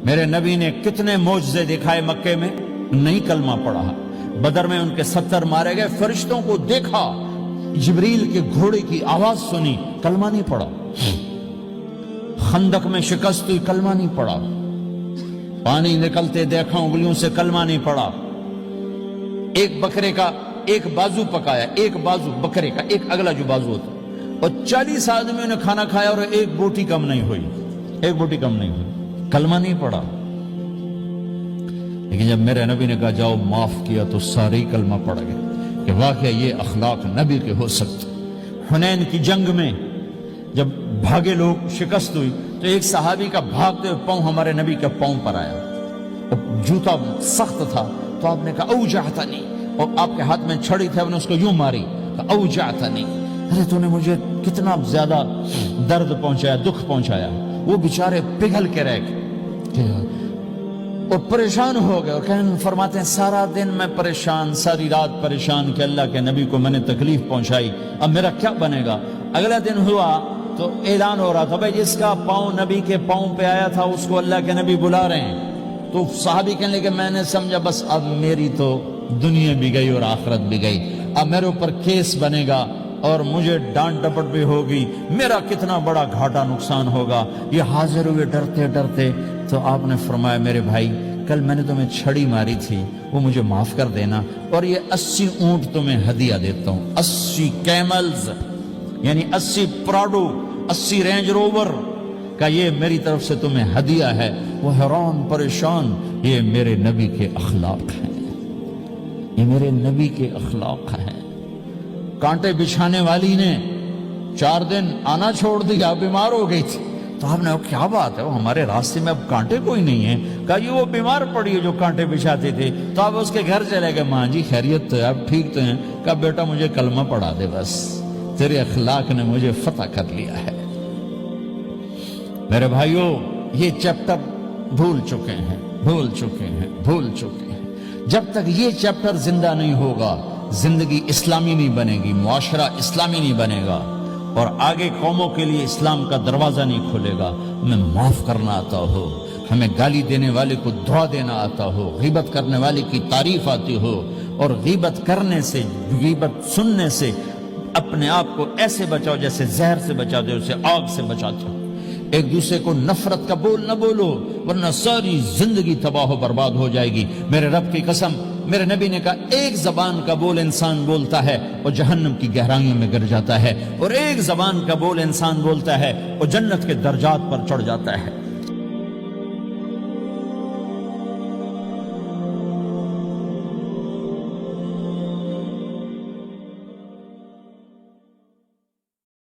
میرے نبی نے کتنے معجزے دکھائے مکے میں، نہیں کلمہ پڑھا۔ بدر میں ان کے 70 مارے گئے، فرشتوں کو دیکھا، جبریل کے گھوڑے کی آواز سنی، کلمہ نہیں پڑھا۔ خندق میں شکست ہوئی، کلمہ نہیں پڑھا۔ پانی نکلتے دیکھا انگلیوں سے، کلمہ نہیں پڑھا۔ ایک بکرے کا ایک بازو پکایا، ایک بازو بکرے کا، ایک اگلا جو بازو ہوتا، اور 40 آدمیوں نے کھانا کھایا اور ایک بوٹی کم نہیں ہوئی، ایک بوٹی کم نہیں ہوئی، کلمہ نہیں پڑھا۔ لیکن جب میرے نبی نے کہا جاؤ معاف کیا تو سارے ہی کلمہ پڑھ گئے کہ واقعہ یہ اخلاق نبی کے ہو سکتے۔ حنین کی جنگ میں جب بھاگے لوگ، شکست ہوئی، تو ایک صحابی کا بھاگتے ہوئے پاؤں ہمارے نبی کے پاؤں پر آیا، جوتا سخت تھا، تو آپ نے کہا اوجعتنی، اور آپ کے ہاتھ میں چھڑی تھی، آپ نے اس کو یوں ماری، کہا اوجعتنی، ارے تو نے مجھے کتنا زیادہ درد پہنچایا، دکھ پہنچایا۔ وہ بیچارے پگھل کے رہ گئے اور پریشان ہو گئے، اور فرماتے ہیں سارا دن میں پریشان، ساری رات پریشان کہ اللہ کے نبی کو میں نے تکلیف پہنچائی، اب میرا کیا بنے گا۔ اگلا دن ہوا تو اعلان ہو رہا تھا بھائی جس کا پاؤں نبی کے پاؤں پہ آیا تھا اس کو اللہ کے نبی بلا رہے ہیں۔ تو صحابی کہنے لگے میں نے سمجھا بس اب میری تو دنیا بھی گئی اور آخرت بھی گئی، اب میرے اوپر کیس بنے گا اور مجھے ڈانٹ ڈپٹ بھی ہوگی، میرا کتنا بڑا گھاٹا نقصان ہوگا۔ یہ حاضر ہوئے ڈرتے ڈرتے، تو آپ نے فرمایا میرے بھائی کل میں نے تمہیں چھڑی ماری تھی، وہ مجھے معاف کر دینا، اور یہ 80 اونٹ تمہیں ہدیہ دیتا ہوں، 80 کیملز یعنی 80 پراڈو، 80 رینج روور کا یہ میری طرف سے تمہیں ہدیہ ہے۔ وہ حیران پریشان، یہ میرے نبی کے اخلاق ہیں، یہ میرے نبی کے اخلاق ہیں۔ کانٹے بچھانے والی نے 4 دن آنا چھوڑ دیا، بیمار ہو گئی تھی، تو آپ نے کیا بات ہے، وہ ہمارے راستے میں اب کانٹے کوئی نہیں ہے، کہا یہ وہ بیمار پڑی ہے جو کانٹے بچھاتے تھے، تو آپ اس کے گھر چلے گئے، ماں جی خیریت تو ہے، آپ ٹھیک تو ہیں؟ کہا بیٹا مجھے کلمہ پڑھا دے، بس تیرے اخلاق نے مجھے فتح کر لیا ہے۔ میرے بھائیوں یہ چیپٹر بھول چکے ہیں، بھول چکے ہیں، بھول چکے ہیں۔ جب تک یہ چیپٹر زندہ نہیں ہوگا زندگی اسلامی نہیں بنے گی، معاشرہ اسلامی نہیں بنے گا، اور آگے قوموں کے لیے اسلام کا دروازہ نہیں کھلے گا۔ ہمیں معاف کرنا آتا ہو، ہمیں گالی دینے والے کو دعا دینا آتا ہو، غیبت کرنے والے کی تعریف آتی ہو، اور غیبت کرنے سے، غیبت سننے سے اپنے آپ کو ایسے بچاؤ جیسے زہر سے بچاتے ہو، اسے آگ سے بچاتے ہو۔ ایک دوسرے کو نفرت کا بول نہ بولو ورنہ ساری زندگی تباہ و برباد ہو جائے گی۔ میرے رب کی قسم، میرے نبی نے کہا ایک زبان کا بول انسان بولتا ہے اور جہنم کی گہرائیوں میں گر جاتا ہے، اور ایک زبان کا بول انسان بولتا ہے اور جنت کے درجات پر چڑھ جاتا ہے۔